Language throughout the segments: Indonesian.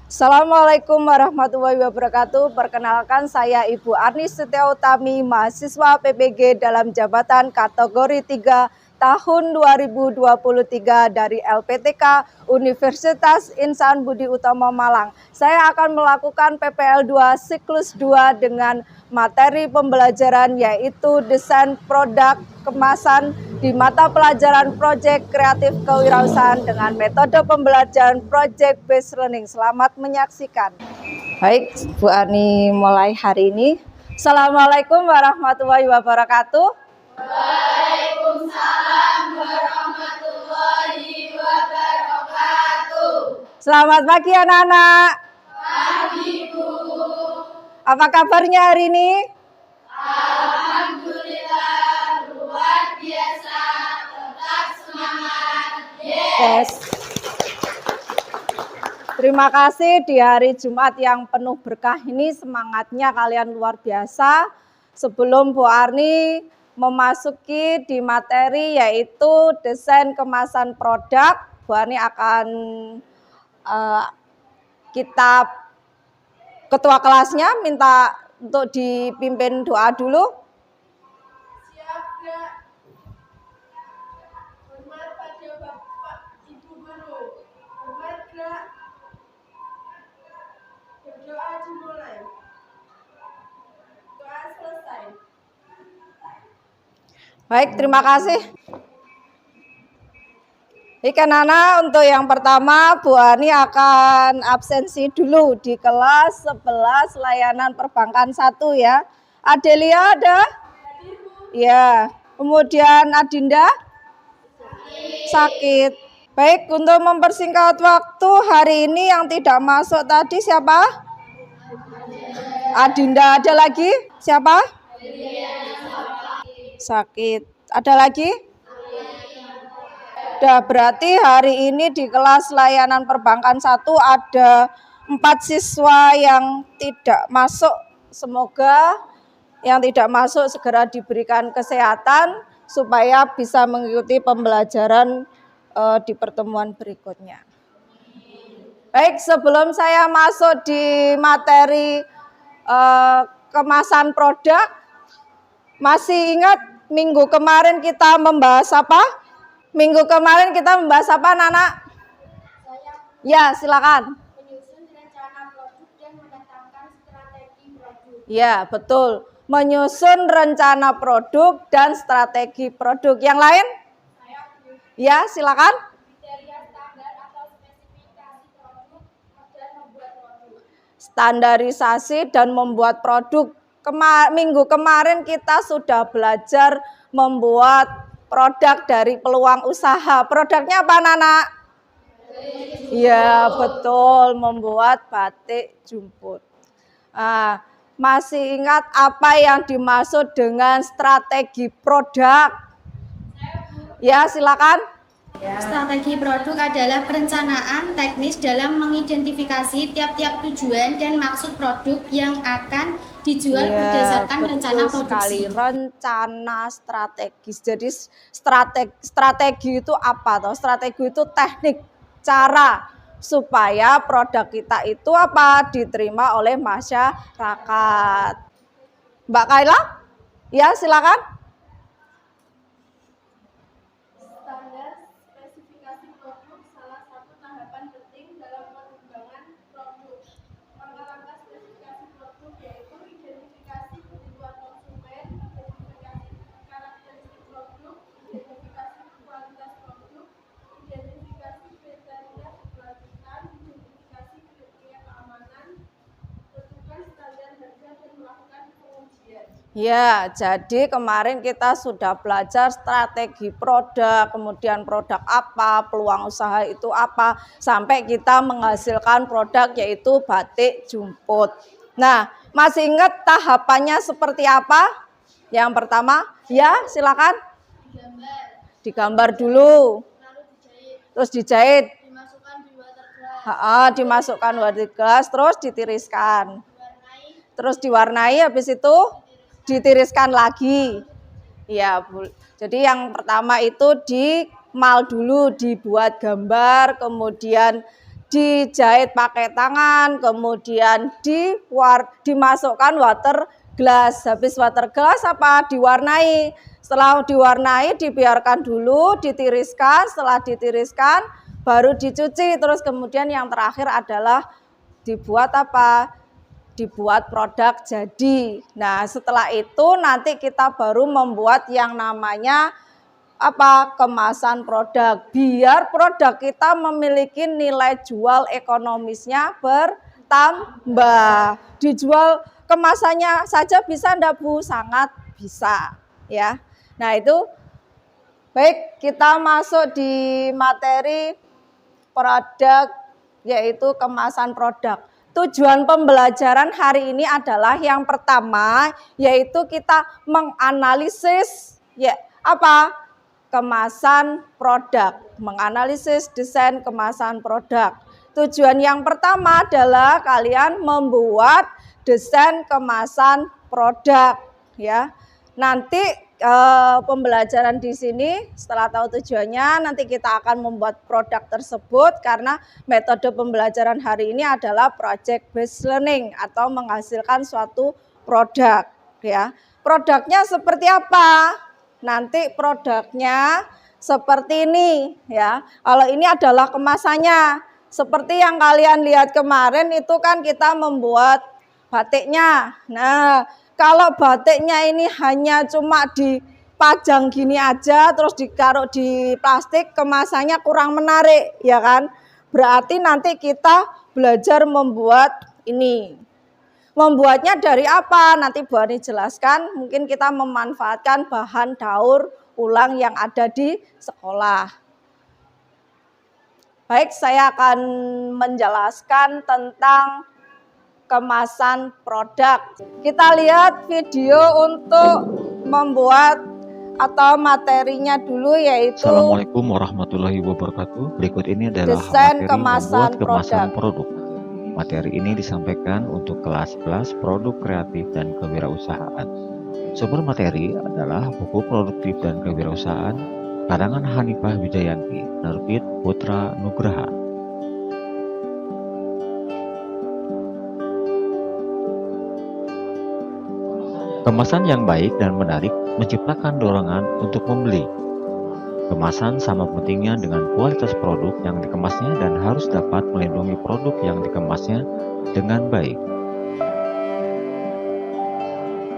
Assalamualaikum warahmatullahi wabarakatuh. Perkenalkan saya Ibu Arni Setiautami, mahasiswa PPG dalam jabatan kategori 3 tahun 2023 dari LPTK Universitas Insan Budi Utomo Malang. Saya akan melakukan PPL 2 siklus 2 dengan materi pembelajaran yaitu desain produk kemasan di mata pelajaran Project Kreatif Kewirausahaan dengan metode pembelajaran Project Based Learning. Selamat menyaksikan. Baik, Bu Ani mulai hari ini. Assalamualaikum warahmatullahi wabarakatuh. Waalaikumsalam warahmatullahi wabarakatuh. Selamat pagi anak-anak. Pagi Bu. Apa kabarnya hari ini? Alhamdulillah luar biasa, tetap semangat. Yes. Terima kasih di hari Jumat yang penuh berkah ini, semangatnya kalian luar biasa. Sebelum Bu Arni memasuki di materi yaitu desain kemasan produk, Bu Arni akan kita ketua kelasnya minta untuk dipimpin doa dulu. Siap gak? Hormat pada Bapak Ibu Guru. Hormat gak? Berdoa dimulai. Doa selesai. Baik, terima kasih. Ikan Nana, untuk yang pertama Bu Ani akan absensi dulu di kelas 11 layanan perbankan 1 ya. Adelia ada? Ya. Kemudian Adinda? Sakit. Baik, untuk mempersingkat waktu hari ini yang tidak masuk tadi siapa? Adinda. Ada lagi? Siapa? Sakit. Ada lagi? Udah, berarti hari ini di kelas layanan perbankan 1 ada 4 siswa yang tidak masuk. Semoga yang tidak masuk segera diberikan kesehatan supaya bisa mengikuti pembelajaran di pertemuan berikutnya. Baik, sebelum saya masuk di materi kemasan produk, masih ingat minggu kemarin kita membahas apa? Minggu kemarin kita membahas apa, Nana? Ya, silakan. Menyusun rencana produk dan menetapkan strategi produk. Ya, betul. Menyusun rencana produk dan strategi produk. Yang lain? Ya, silakan. Kriteria standar atau spesifikasi produk dan membuat produk. Standarisasi dan membuat produk. Minggu kemarin kita sudah belajar membuat produk dari peluang usaha. Produknya apa, Nana? Ya, betul, membuat batik jumput. Masih ingat apa yang dimaksud dengan strategi produk? Ya, silakan. Strategi produk adalah perencanaan teknis dalam mengidentifikasi tiap-tiap tujuan dan maksud produk yang akan dijual berdasarkan rencana produksi. Rencana strategis. Jadi strategi itu apa toh? Strategi itu teknik, cara supaya produk kita itu apa? Diterima oleh masyarakat. Mbak Kaila? Ya, silakan. Standar spesifikasi produk salah satu tahapan penting dalam pengembangan produk. Langkah-langkah spesifikasi produk yaitu identifikasi kebutuhan konsumen, identifikasi karakteristik produk, identifikasi kualitas produk, identifikasi kriteria kelanjutan, identifikasi kriteria keamanan, tentukan standar harga dan melakukan pengujian. Ya, jadi kemarin kita sudah belajar strategi produk, kemudian produk apa, peluang usaha itu apa, sampai kita menghasilkan produk yaitu batik jumput. Nah, masih ingat tahapannya seperti apa? Yang pertama, ya silakan. Digambar dulu, terus dijahit, dimasukkan water glass, terus ditiriskan, terus diwarnai, habis itu ditiriskan lagi. Ya, Bu. Jadi yang pertama itu di mal dulu, dibuat gambar, kemudian dijahit pakai tangan, kemudian dimasukkan water glass. Habis water glass apa? Diwarnai. Setelah diwarnai dibiarkan dulu, ditiriskan. Setelah ditiriskan baru dicuci. Terus kemudian yang terakhir adalah dibuat apa? Dibuat produk jadi. Nah, setelah itu nanti kita baru membuat yang namanya apa? Kemasan produk. Biar produk kita memiliki nilai jual ekonomisnya bertambah. Dijual kemasannya saja bisa enggak Bu? Sangat bisa ya. Nah, itu baik, kita masuk di materi produk yaitu kemasan produk. Tujuan pembelajaran hari ini adalah yang pertama yaitu kita menganalisis ya apa? Kemasan produk, menganalisis desain kemasan produk. Tujuan yang pertama adalah kalian membuat desain kemasan produk ya. Nanti pembelajaran di sini setelah tahu tujuannya nanti kita akan membuat produk tersebut karena metode pembelajaran hari ini adalah project based learning atau menghasilkan suatu produk ya. Produknya seperti apa? Nanti produknya seperti ini ya. Kalau ini adalah kemasannya. Seperti yang kalian lihat kemarin itu kan kita membuat batiknya. Nah, kalau batiknya ini hanya cuma dipajang gini aja terus ditaruh di plastik, kemasannya kurang menarik ya kan. Berarti nanti kita belajar membuat ini. Membuatnya dari apa? Nanti Bu Ani jelaskan. Mungkin kita memanfaatkan bahan daur ulang yang ada di sekolah. Baik, saya akan menjelaskan tentang kemasan produk. Kita lihat video untuk membuat atau materinya dulu yaitu Assalamualaikum warahmatullahi wabarakatuh. Berikut ini adalah desain materi kemasan membuat kemasan produk. produk. Materi ini disampaikan untuk kelas-kelas produk kreatif dan kewirausahaan. Sumber materi adalah buku produktif dan kewirausahaan karangan Hanifah Wijayanti, Nerbit Putra Nugraha. Kemasan yang baik dan menarik menciptakan dorongan untuk membeli. Kemasan sama pentingnya dengan kualitas produk yang dikemasnya dan harus dapat melindungi produk yang dikemasnya dengan baik.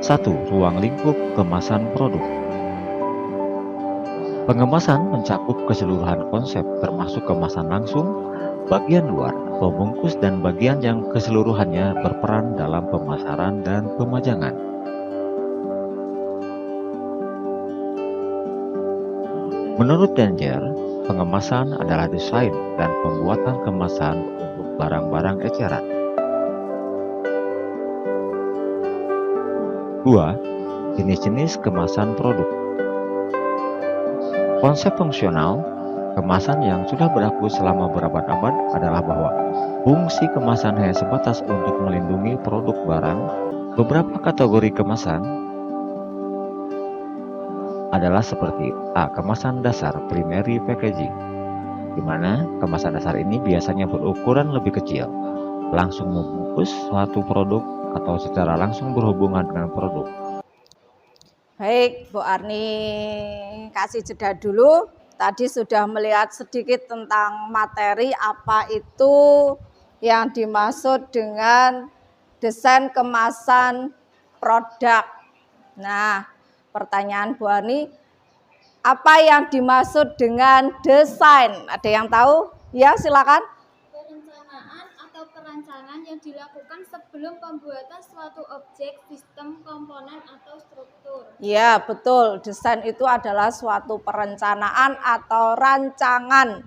1. Ruang lingkup kemasan produk. Pengemasan mencakup keseluruhan konsep termasuk kemasan langsung, bagian luar, pembungkus dan bagian yang keseluruhannya berperan dalam pemasaran dan pemajangan. Menurut Danger, pengemasan adalah desain dan pembuatan kemasan untuk barang-barang eceran. 2. Jenis-jenis kemasan produk. Konsep fungsional kemasan yang sudah berlaku selama berabad-abad adalah bahwa fungsi kemasan hanya sebatas untuk melindungi produk barang. Beberapa kategori kemasan adalah seperti A. Kemasan dasar primary packaging, di mana kemasan dasar ini biasanya berukuran lebih kecil, langsung membungkus suatu produk atau secara langsung berhubungan dengan produk. Baik, Bu Arni kasih jeda dulu. Tadi sudah melihat sedikit tentang materi apa itu yang dimaksud dengan desain kemasan produk. Nah, pertanyaan Bu Arni, apa yang dimaksud dengan desain? Ada yang tahu? Ya, silakan. Perencanaan atau perancangan yang dilakukan sebelum pembuatan suatu objek, sistem, komponen, atau struktur. Ya, betul. Desain itu adalah suatu perencanaan atau rancangan.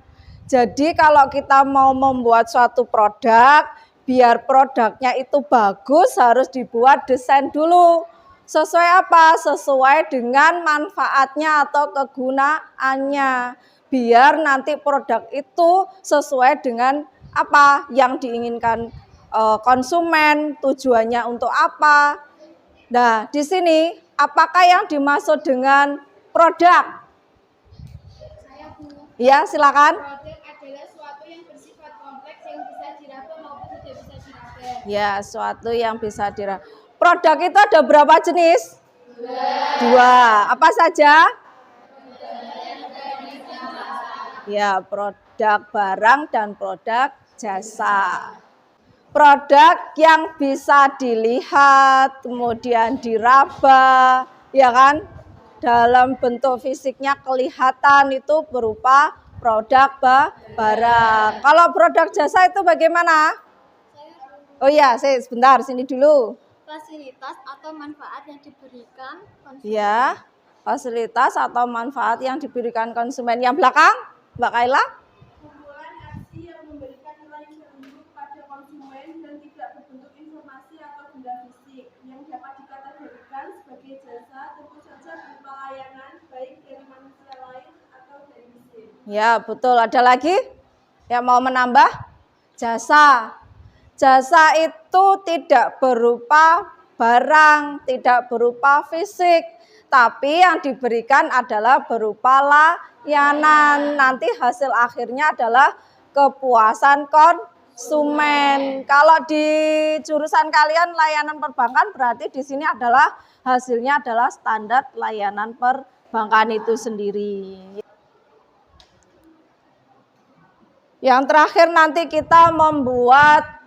Jadi kalau kita mau membuat suatu produk, biar produknya itu bagus harus dibuat desain dulu. Sesuai apa? Sesuai dengan manfaatnya atau kegunaannya. Biar nanti produk itu sesuai dengan apa yang diinginkan konsumen, tujuannya untuk apa. Nah, di sini apakah yang dimaksud dengan produk? Saya Bu. Ya, silakan. Produk adalah suatu yang bersifat kompleks yang Ya, suatu yang bisa Produk itu ada berapa jenis? Dua. Apa saja? Ya, produk barang dan produk jasa. Produk yang bisa dilihat, kemudian diraba, ya kan? Dalam bentuk fisiknya kelihatan itu berupa produk barang. Kalau produk jasa itu bagaimana? Oh iya, sebentar, sini dulu. Fasilitas atau manfaat yang diberikan konsumen. Ya, fasilitas atau manfaat yang diberikan konsumen. Yang belakang, Mbak Kaila? Kumpulan aksi yang memberikan nilai tertentu kepada konsumen dan tidak berbentuk informasi atau benda fisik yang dapat dikategorikan sebagai jasa, tentu saja berupa layanan baik dari manusia lain atau dari mesin. Ya, betul. Ada lagi yang mau menambah? Jasa. Jasa itu tidak berupa barang, tidak berupa fisik, tapi yang diberikan adalah berupa layanan. Nanti hasil akhirnya adalah kepuasan konsumen. Kalau di jurusan kalian layanan perbankan, berarti di sini adalah hasilnya adalah standar layanan perbankan itu sendiri. Yang terakhir nanti kita membuat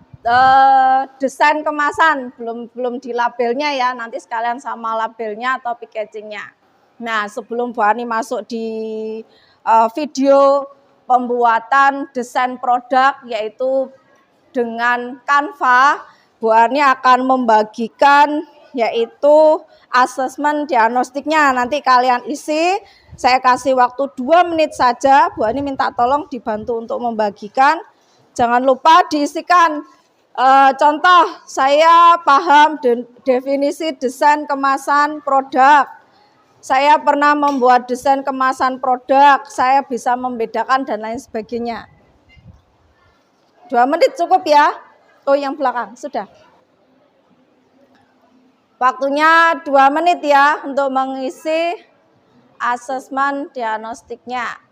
desain kemasan, belum di labelnya ya, nanti sekalian sama labelnya atau packagingnya. Nah, sebelum Bu Ani masuk di video pembuatan desain produk yaitu dengan Canva, Bu Ani akan membagikan yaitu asesmen diagnostiknya. Nanti kalian isi, saya kasih waktu 2 menit saja. Bu Ani minta tolong dibantu untuk membagikan. Jangan lupa diisikan. Contoh, saya paham definisi desain kemasan produk. Saya pernah membuat desain kemasan produk. Saya bisa membedakan dan lain sebagainya. 2 menit cukup ya. Oh, yang belakang sudah. Waktunya 2 menit ya untuk mengisi asesmen diagnostiknya.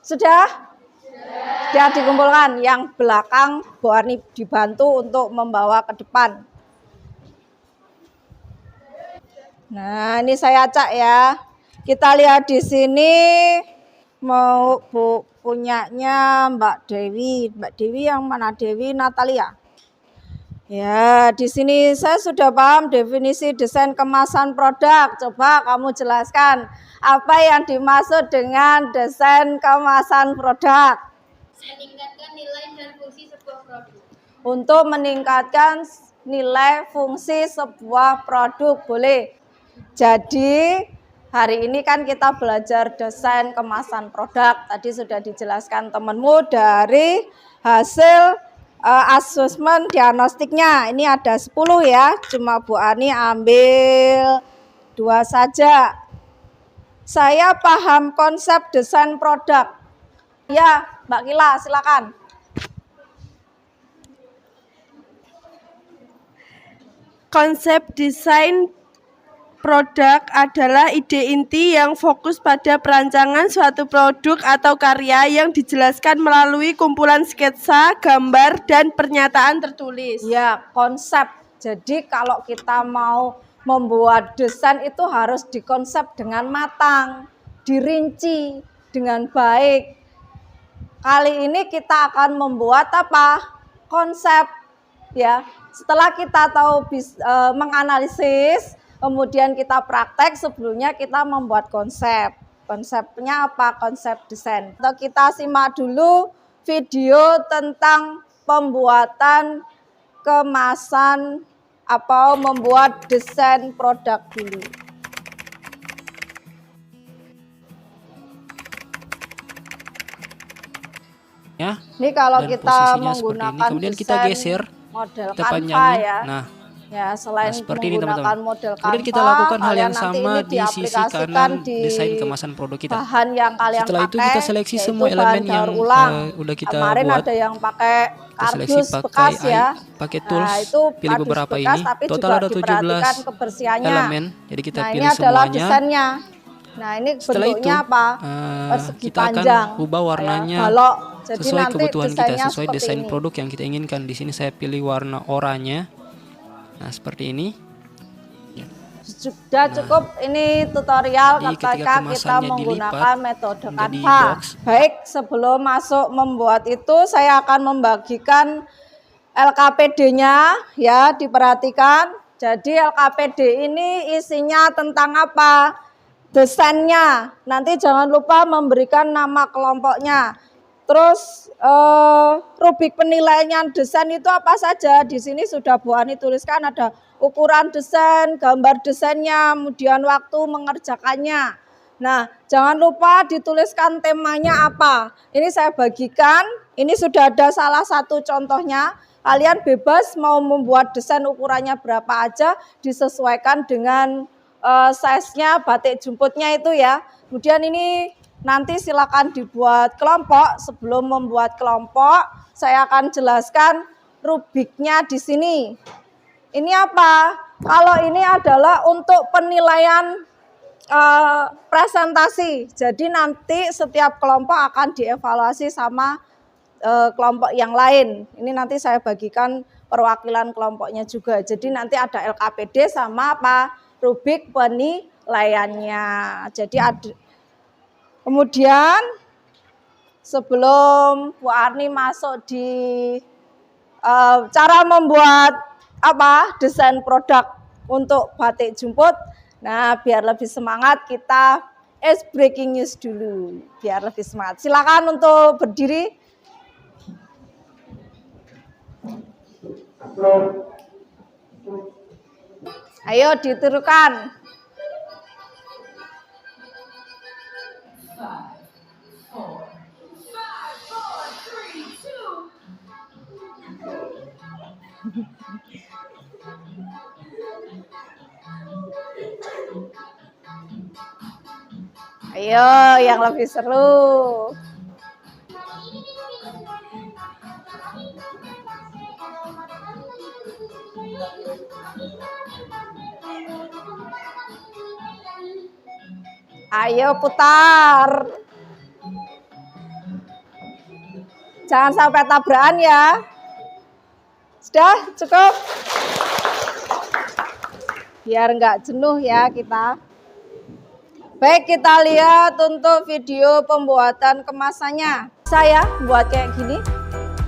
Sudah? Sudah dikumpulkan. Yang belakang Bu Ani dibantu untuk membawa ke depan. Nah, ini saya acak ya. Kita lihat di sini mau punyanya Mbak Dewi. Mbak Dewi yang mana? Dewi Natalia. Ya, di sini saya sudah paham definisi desain kemasan produk. Coba kamu jelaskan apa yang dimaksud dengan desain kemasan produk. Meningkatkan nilai dan fungsi sebuah produk. Untuk meningkatkan nilai fungsi sebuah produk, boleh. Jadi hari ini kan kita belajar desain kemasan produk. Tadi sudah dijelaskan temanmu dari hasil asesmen diagnostiknya. Ini ada 10 ya, cuma Bu Ani ambil 2 saja. Saya paham konsep desain produk. Ya, Mbak Kila, silakan. Konsep desain produk adalah ide inti yang fokus pada perancangan suatu produk atau karya yang dijelaskan melalui kumpulan sketsa, gambar, dan pernyataan tertulis. Ya, konsep. Jadi kalau kita mau membuat desain itu harus dikonsep dengan matang, dirinci dengan baik. Kali ini kita akan membuat apa? Konsep. Ya, setelah kita tahu menganalisis, kemudian kita praktek, sebelumnya kita membuat konsep. Konsepnya apa? Konsep desain. Atau kita simak dulu video tentang pembuatan kemasan atau membuat desain produk dulu. Ya, Ini kalau dan kita posisinya seperti ini. menggunakan Kemudian kita desain geser, model kita Canva panjangin. ya. Nah, Ya, selain Nah, seperti ini, menggunakan teman-teman. model Canva, Kemudian kita lakukan hal kalian yang nanti sama ini di sisi diaplikasikan kanan di desain kemasan produk kita. bahan yang kalian Setelah itu pakai, kita seleksi yaitu semua bahan elemen yang daur ulang. udah kita Kemarin buat. ada yang pakai Kita seleksi kardus pakai bekas ya. pakai tools, Nah, itu pilih kardus beberapa bekas, ini. tapi Total juga ada diperhatikan 17 kebersihannya. elemen. Jadi kita Nah, ini pilih adalah semuanya. desainnya. Nah, ini Setelah itu bentuknya apa? Persegi kita akan panjang. ubah warnanya balok. Jadi sesuai nanti kebutuhan kita, desainnya sesuai seperti desain ini. produk yang kita inginkan. Di sini saya pilih warna oranye. Nah, seperti ini. Sudah cukup ini tutorial Jadi ketika ketika kita kemasannya menggunakan dilipat metode menjadi Canva. box. Baik, sebelum masuk membuat itu saya akan membagikan LKPD-nya ya, diperhatikan. Jadi LKPD ini isinya tentang apa? Desainnya. Nanti jangan lupa memberikan nama kelompoknya. Terus rubrik penilaian desain itu apa saja? Di sini sudah Bu Ani tuliskan, ada ukuran desain, gambar desainnya, kemudian waktu mengerjakannya. Nah, jangan lupa dituliskan temanya apa. Ini saya bagikan, ini sudah ada salah satu contohnya. Kalian bebas mau membuat desain ukurannya berapa aja, disesuaikan dengan size-nya batik jumputnya itu ya. Kemudian ini nanti silakan dibuat kelompok. Sebelum membuat kelompok, saya akan jelaskan rubriknya di sini. Ini apa? Kalau ini adalah untuk penilaian presentasi. Jadi nanti setiap kelompok akan dievaluasi sama kelompok yang lain. Ini nanti saya bagikan perwakilan kelompoknya juga. Jadi nanti ada LKPD sama apa? Rubrik penilaiannya. Jadi ada. Kemudian sebelum Bu Arni masuk di cara membuat apa? Desain produk untuk batik jumput. Nah, biar lebih semangat kita breaking news dulu. Biar lebih semangat. Silakan untuk berdiri. Ayo ditirukan. Ayo yang lebih seru. Ayo putar. Jangan sampai tabrakan ya. Sudah cukup. Biar enggak jenuh ya kita. Baik, kita lihat untuk video pembuatan kemasannya. Saya buat kayak gini.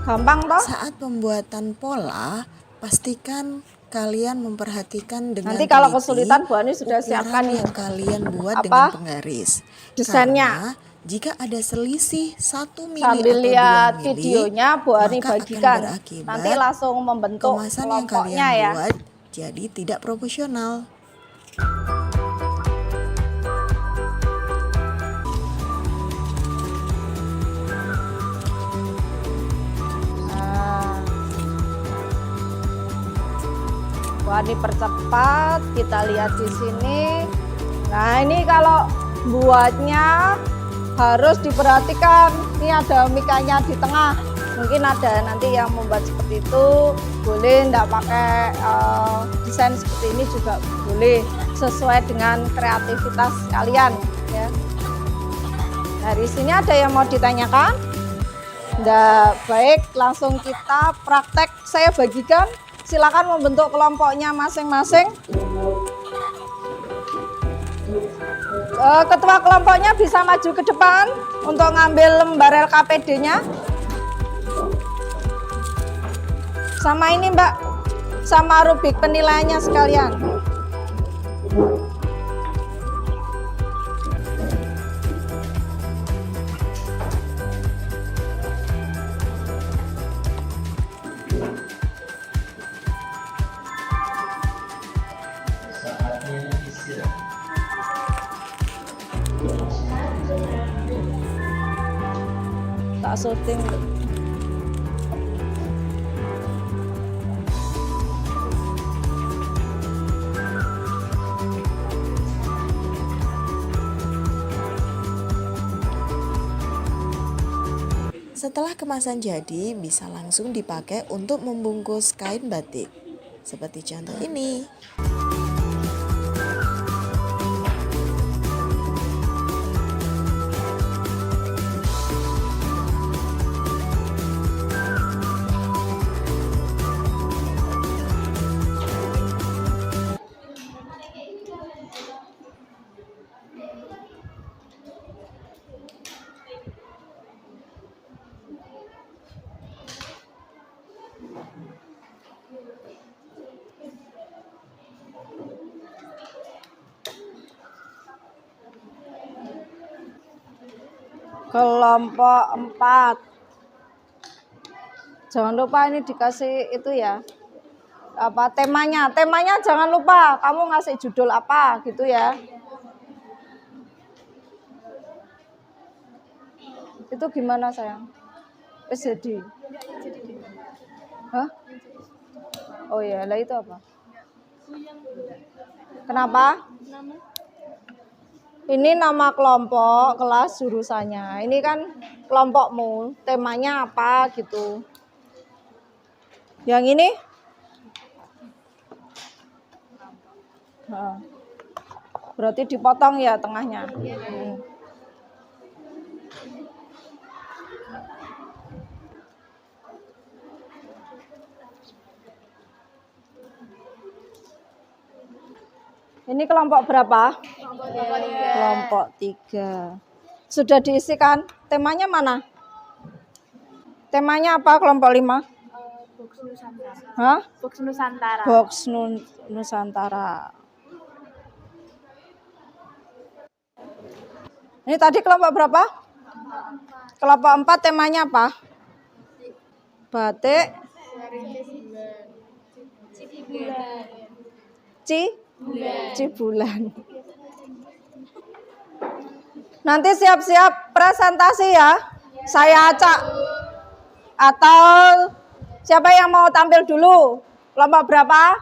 Gampang toh? Saat pembuatan pola, pastikan kalian memperhatikan dengan Nanti kalau teliti kesulitan Bu Ani sudah ukuran siapkan nih. yang kalian buat Apa? dengan penggaris. Desainnya. Karena jika ada selisih 1 mili Sambil atau 2 lihat mili, videonya Bu Ani maka akan bagikan. berakibat Nanti langsung membentuk kemasan yang kelompoknya kalian ya. buat jadi tidak proporsional. Wah, dipercepat, kita lihat di sini. Nah, ini kalau buatnya harus diperhatikan. Ini ada mikanya di tengah. Mungkin ada nanti yang membuat seperti itu, boleh enggak pakai desain seperti ini juga boleh, sesuai dengan kreativitas kalian ya. Dari sini ada yang mau ditanyakan? Enggak, baik, langsung kita praktek. Saya bagikan. Silakan membentuk kelompoknya masing-masing. Ketua kelompoknya bisa maju ke depan untuk ngambil lembar LKPD-nya. Sama ini Mbak, sama rubrik penilaiannya sekalian. Tak syuting. Setelah kemasan jadi, bisa langsung dipakai untuk membungkus kain batik. Seperti contoh ini. Kelompok 4. Jangan lupa ini dikasih itu ya. Apa temanya? Temanya jangan lupa kamu ngasih judul apa gitu ya. Itu gimana sayang? Wis jadi. Hah? Oh ya, lah itu apa? Kenapa? Ini nama kelompok, kelas jurusannya. Ini kan kelompokmu, temanya apa gitu. Yang ini? Nah, berarti dipotong ya tengahnya. Ini kelompok berapa? Kelompok 3. Sudah diisikan? Temanya mana? Temanya apa kelompok 5? Box Nusantara. Hah? Box Nusantara. Box Nusantara. Ini tadi kelompok berapa? Kelompok 4 temanya apa? Batik. Cibulan. Nanti siap-siap presentasi ya. Saya acak. Atau siapa yang mau tampil dulu? Kelompok berapa?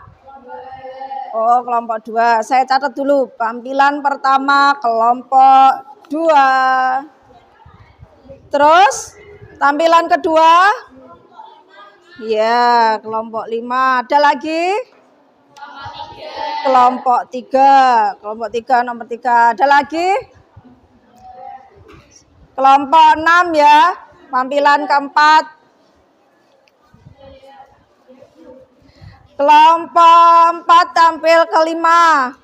Oh, kelompok 2. Saya catat dulu. Tampilan pertama kelompok 2. Terus tampilan kedua? Ya, kelompok 5. Ada lagi? Kelompok 3. Kelompok 3 nomor 3. Ada lagi? Kelompok 6 ya. Tampilan keempat. Kelompok 4 tampil kelima.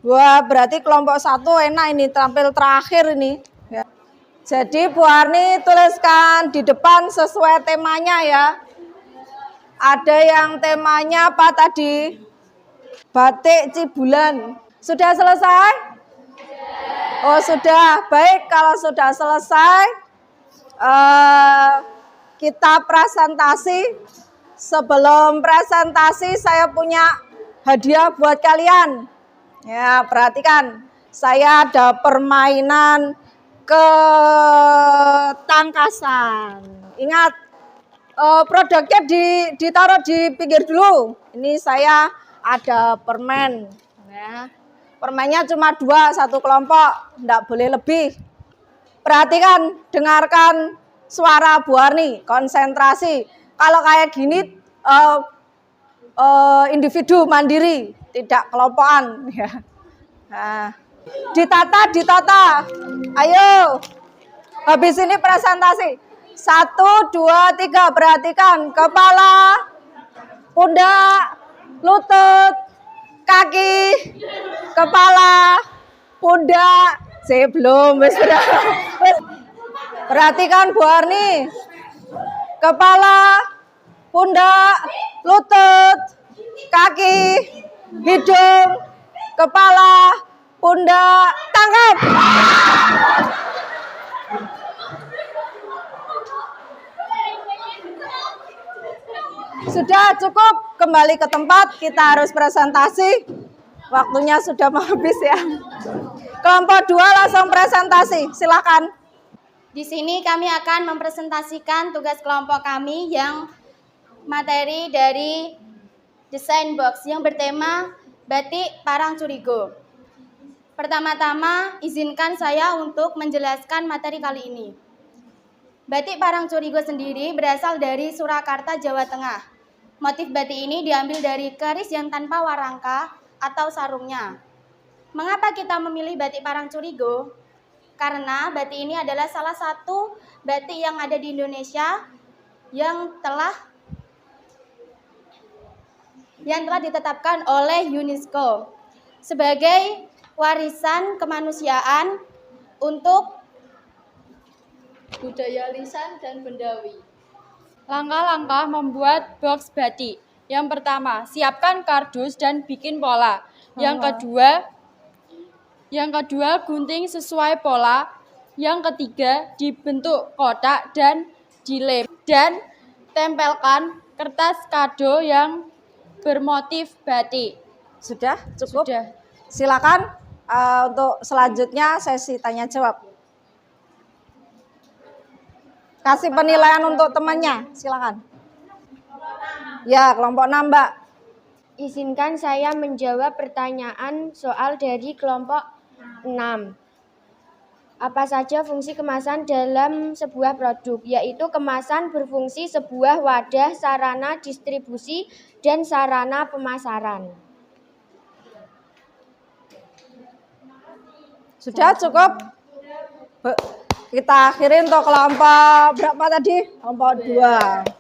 Wah, berarti kelompok 1 enak ini tampil terakhir ini. Ya. Jadi Bu Arni tuliskan di depan sesuai temanya ya. Ada yang temanya apa tadi? Batik Cibulan. Sudah selesai? Oh sudah. Baik, kalau sudah selesai kita presentasi. Sebelum presentasi saya punya hadiah buat kalian. Ya, perhatikan. Saya ada permainan ketangkasan. Ingat, produknya ditaruh di pinggir dulu. Ini saya ada permen. Ya. Permennya cuma 2, satu kelompok. Tidak boleh lebih. Perhatikan, dengarkan suara Bu Arni. Konsentrasi. Kalau kayak gini individu mandiri, tidak kelompokan. Ya. Nah, ditata. Ayo, habis ini presentasi. 1, 2, 3, perhatikan. Kepala, pundak, lutut, kaki, kepala, pundak. Belum. Perhatikan Bu Arni. Kepala, pundak, lutut, kaki, hidung, kepala, pundak, tangkap. Sudah cukup, kembali ke tempat, kita harus presentasi. Waktunya sudah mau habis ya. Kelompok 2 langsung presentasi, silakan. Di sini kami akan mempresentasikan tugas kelompok kami yang materi dari desain box yang bertema Batik Parang Curigo. Pertama-tama izinkan saya untuk menjelaskan materi kali ini. Batik Parangcurigo sendiri berasal dari Surakarta, Jawa Tengah. Motif batik ini diambil dari keris yang tanpa warangka atau sarungnya. Mengapa kita memilih batik Parangcurigo? Karena batik ini adalah salah satu batik yang ada di Indonesia yang telah ditetapkan oleh UNESCO sebagai warisan kemanusiaan untuk budaya lisan dan bendawi. Langkah-langkah membuat box batik. Yang pertama, siapkan kardus dan bikin pola. Yang kedua, gunting sesuai pola. Yang ketiga, dibentuk kotak dan dilem. Dan tempelkan kertas kado yang bermotif batik. Sudah cukup? Sudah. Silakan untuk selanjutnya sesi tanya jawab. Kasih penilaian untuk temannya, silakan. Ya, kelompok 6, Mbak. Izinkan saya menjawab pertanyaan soal dari kelompok 6. Apa saja fungsi kemasan dalam sebuah produk? Yaitu kemasan berfungsi sebuah wadah, sarana distribusi, dan sarana pemasaran. Sudah cukup? Kita akhiri untuk kelompok berapa tadi? Kelompok 2.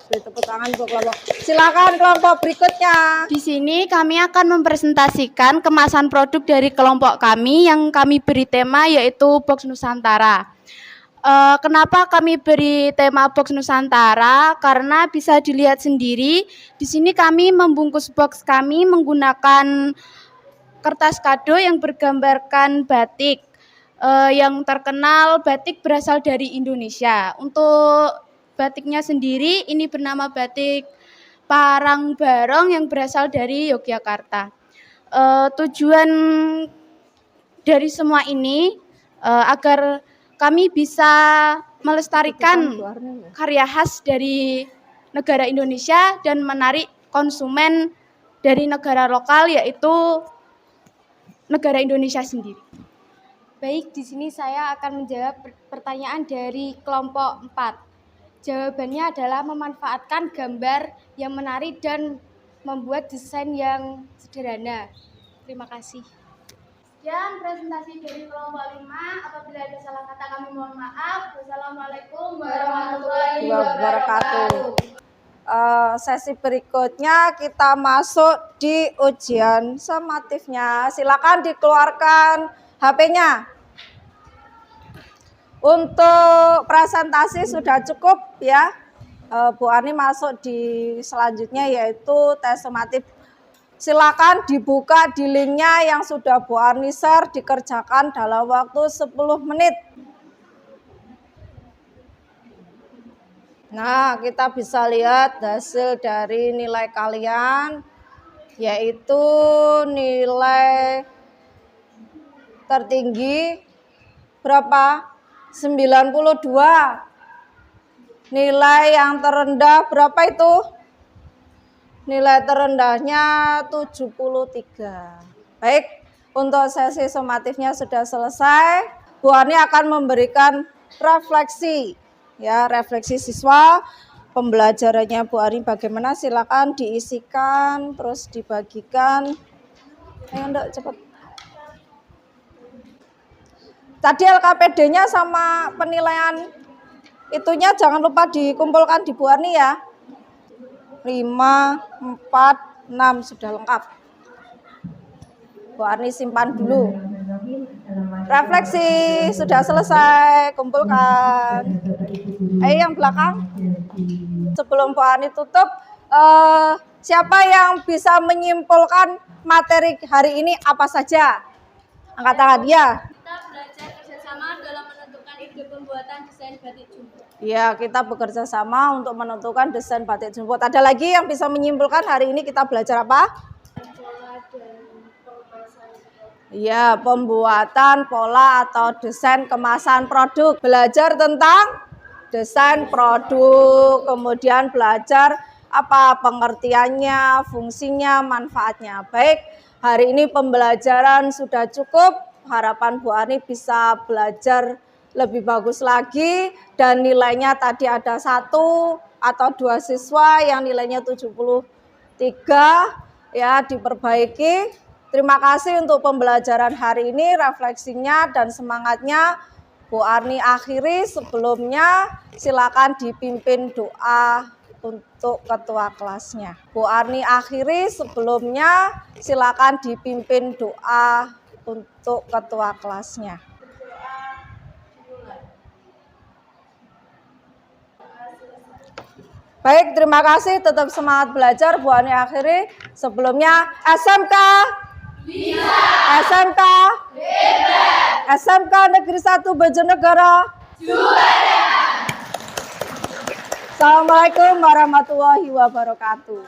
Beri tepuk tangan untuk kelompok. Silakan kelompok berikutnya. Di sini kami akan mempresentasikan kemasan produk dari kelompok kami yang kami beri tema yaitu Box Nusantara. Kenapa kami beri tema Box Nusantara? Karena bisa dilihat sendiri, di sini kami membungkus box kami menggunakan kertas kado yang bergambarkan batik. Yang terkenal batik berasal dari Indonesia. Untuk batiknya sendiri ini bernama batik Parangbarong yang berasal dari Yogyakarta. Tujuan dari semua ini agar kami bisa melestarikan karya khas dari negara Indonesia dan menarik konsumen dari negara lokal yaitu negara Indonesia sendiri. Baik, di sini saya akan menjawab pertanyaan dari kelompok 4. Jawabannya adalah memanfaatkan gambar yang menarik dan membuat desain yang sederhana. Terima kasih. Sekian presentasi dari kelompok 5. Apabila ada salah kata kami mohon maaf. Wassalamualaikum warahmatullahi wabarakatuh. Sesi berikutnya kita masuk di ujian sumatifnya. Silakan dikeluarkan HP-nya. Untuk presentasi sudah cukup ya. Bu Ani masuk di selanjutnya yaitu tes sumatif. Silakan dibuka di linknya yang sudah Bu Ani share, dikerjakan dalam waktu 10 menit. Nah, kita bisa lihat hasil dari nilai kalian yaitu nilai tertinggi berapa? 92. Nilai yang terendah berapa itu? Nilai terendahnya 73. Baik, untuk sesi sumatifnya sudah selesai. Bu Ani akan memberikan refleksi. Ya, refleksi siswa. Pembelajarannya Bu Ani bagaimana? Silakan diisikan, terus dibagikan. Ayo, Ndok, cepat. Tadi LKPD-nya sama penilaian itunya jangan lupa dikumpulkan di Bu Ani ya. 5, 4, 6 sudah lengkap. Bu Ani simpan dulu. Refleksi sudah selesai, kumpulkan. Ayo yang belakang. Sebelum Bu Ani tutup, siapa yang bisa menyimpulkan materi hari ini apa saja? Angkat tangan ya. Kita belajar kerjasama dalam menentukan ide pembuatan desain batik jumbo. Ya, kita bekerja sama untuk menentukan desain batik jumbo. Ada lagi yang bisa menyimpulkan hari ini kita belajar apa? Ya, pembuatan pola atau desain kemasan produk. Belajar tentang desain produk, kemudian belajar apa pengertiannya, fungsinya, manfaatnya. Baik, hari ini pembelajaran sudah cukup. Harapan Bu Ani bisa belajar lebih bagus lagi, dan nilainya tadi ada 1 atau 2 siswa yang nilainya 73 ya, diperbaiki. Terima kasih untuk pembelajaran hari ini, refleksinya dan semangatnya. Bu Arni akhiri, sebelumnya silakan dipimpin doa untuk ketua kelasnya. Bu Arni akhiri, sebelumnya silakan dipimpin doa untuk ketua kelasnya. Baik, terima kasih. Tetap semangat belajar. Bu Arni akhiri, sebelumnya SMK bisa. SMK bebas. SMK Negeri 1 Bojonegoro juara. Assalamualaikum warahmatullahi wabarakatuh.